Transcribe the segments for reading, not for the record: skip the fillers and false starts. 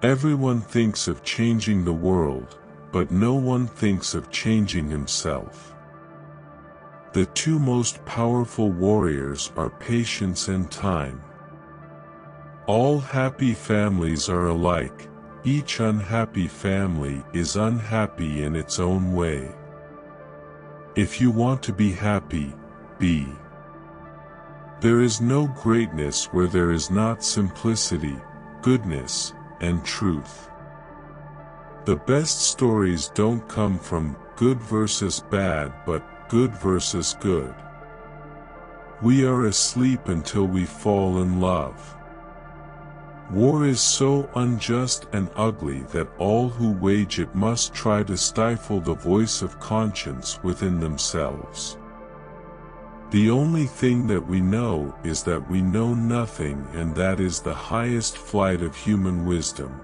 Everyone thinks of changing the world, but no one thinks of changing himself. The two most powerful warriors are patience and time. All happy families are alike. Each unhappy family is unhappy in its own way. If you want to be happy, be. There is no greatness where there is not simplicity, goodness, and truth. The best stories don't come from good versus bad but good versus good. We are asleep until we fall in love. War is so unjust and ugly that all who wage it must try to stifle the voice of conscience within themselves. The only thing that we know is that we know nothing, and that is the highest flight of human wisdom.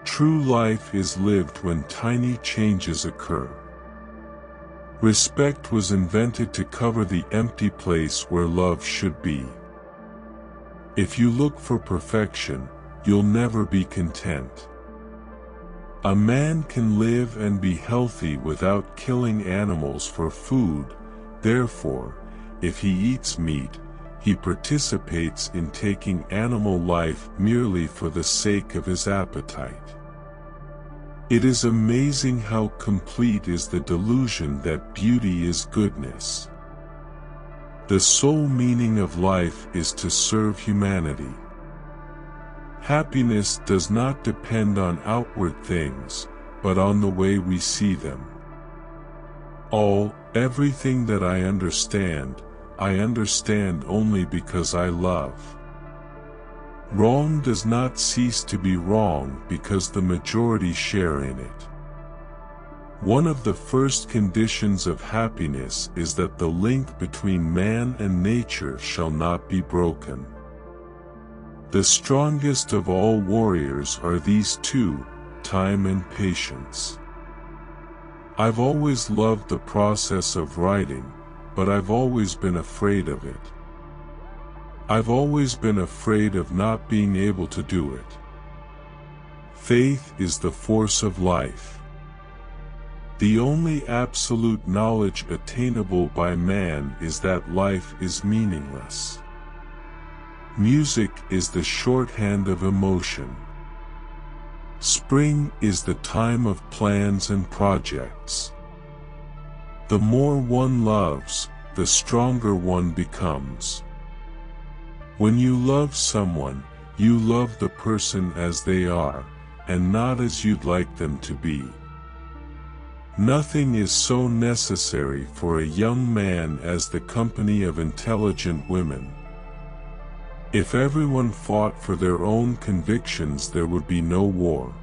True life is lived when tiny changes occur. Respect was invented to cover the empty place where love should be. If you look for perfection, you'll never be content. A man can live and be healthy without killing animals for food. Therefore, if he eats meat, he participates in taking animal life merely for the sake of his appetite. It is amazing how complete is the delusion that beauty is goodness. The sole meaning of life is to serve humanity. Happiness does not depend on outward things, but on the way we see them. Everything that I understand only because I love. Wrong does not cease to be wrong because the majority share in it. One of the first conditions of happiness is that the link between man and nature shall not be broken. The strongest of all warriors are these two, time and patience. I've always loved the process of writing, but I've always been afraid of it. I've always been afraid of not being able to do it. Faith is the force of life. The only absolute knowledge attainable by man is that life is meaningless. Music is the shorthand of emotion. Spring is the time of plans and projects. The more one loves, the stronger one becomes. When you love someone, you love the person as they are, and not as you'd like them to be. Nothing is so necessary for a young man as the company of intelligent women. If everyone fought for their own convictions, there would be no war.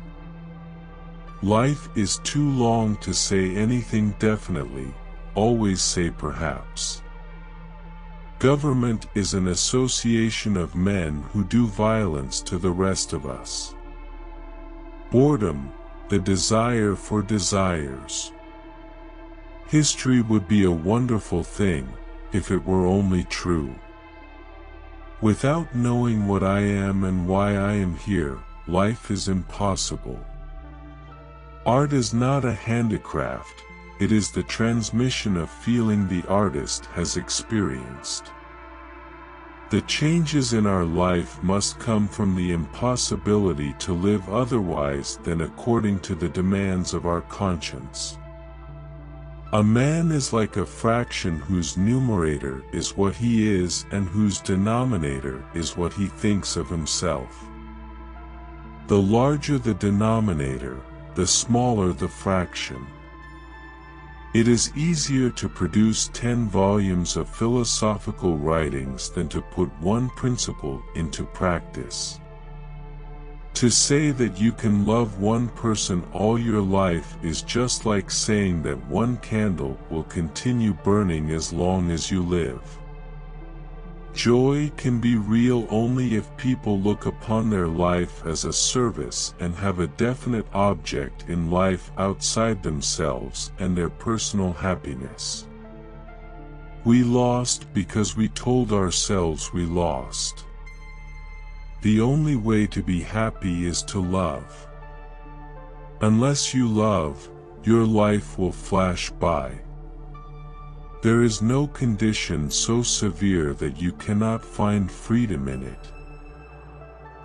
Life is too long to say anything definitely, always say perhaps. Government is an association of men who do violence to the rest of us. Boredom, the desire for desires. History would be a wonderful thing, if it were only true. Without knowing what I am and why I am here, life is impossible. Art is not a handicraft, it is the transmission of feeling the artist has experienced. The changes in our life must come from the impossibility to live otherwise than according to the demands of our conscience. A man is like a fraction whose numerator is what he is and whose denominator is what he thinks of himself. The larger the denominator, the smaller the fraction. It is easier to produce 10 volumes of philosophical writings than to put one principle into practice. To say that you can love one person all your life is just like saying that one candle will continue burning as long as you live. Joy can be real only if people look upon their life as a service and have a definite object in life outside themselves and their personal happiness. We lost because we told ourselves we lost. The only way to be happy is to love. Unless you love, your life will flash by. There is no condition so severe that you cannot find freedom in it.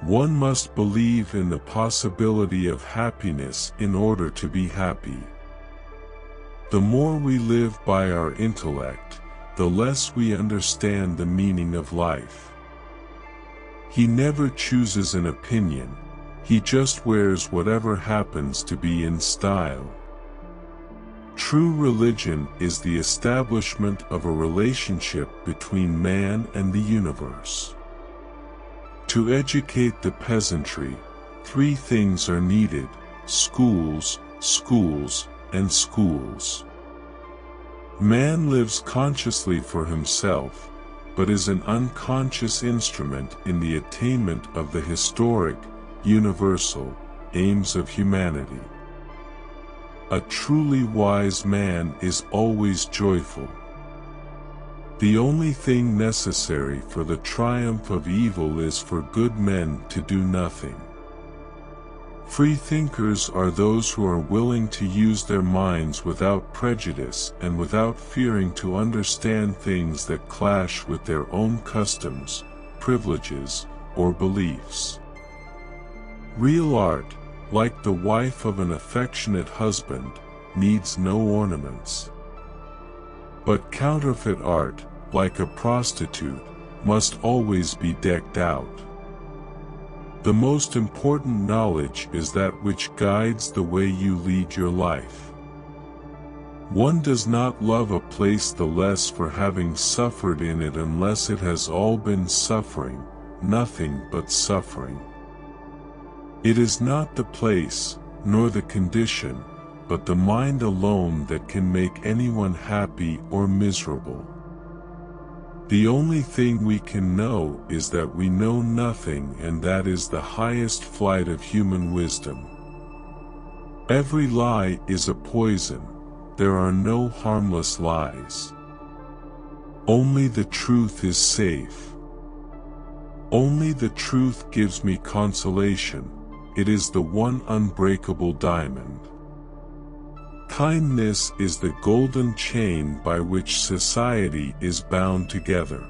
One must believe in the possibility of happiness in order to be happy. The more we live by our intellect, the less we understand the meaning of life. He never chooses an opinion, he just wears whatever happens to be in style. True religion is the establishment of a relationship between man and the universe. To educate the peasantry, 3 things are needed: schools, schools, and schools. Man lives consciously for himself, but is an unconscious instrument in the attainment of the historic, universal aims of humanity. A truly wise man is always joyful. The only thing necessary for the triumph of evil is for good men to do nothing. Free thinkers are those who are willing to use their minds without prejudice and without fearing to understand things that clash with their own customs, privileges, or beliefs. Real art, like the wife of an affectionate husband, needs no ornaments. But counterfeit art, like a prostitute, must always be decked out. The most important knowledge is that which guides the way you lead your life. One does not love a place the less for having suffered in it unless it has all been suffering, nothing but suffering. It is not the place, nor the condition, but the mind alone that can make anyone happy or miserable. The only thing we can know is that we know nothing, and that is the highest flight of human wisdom. Every lie is a poison, there are no harmless lies. Only the truth is safe. Only the truth gives me consolation, it is the one unbreakable diamond. Kindness is the golden chain by which society is bound together.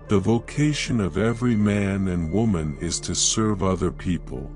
The vocation of every man and woman is to serve other people.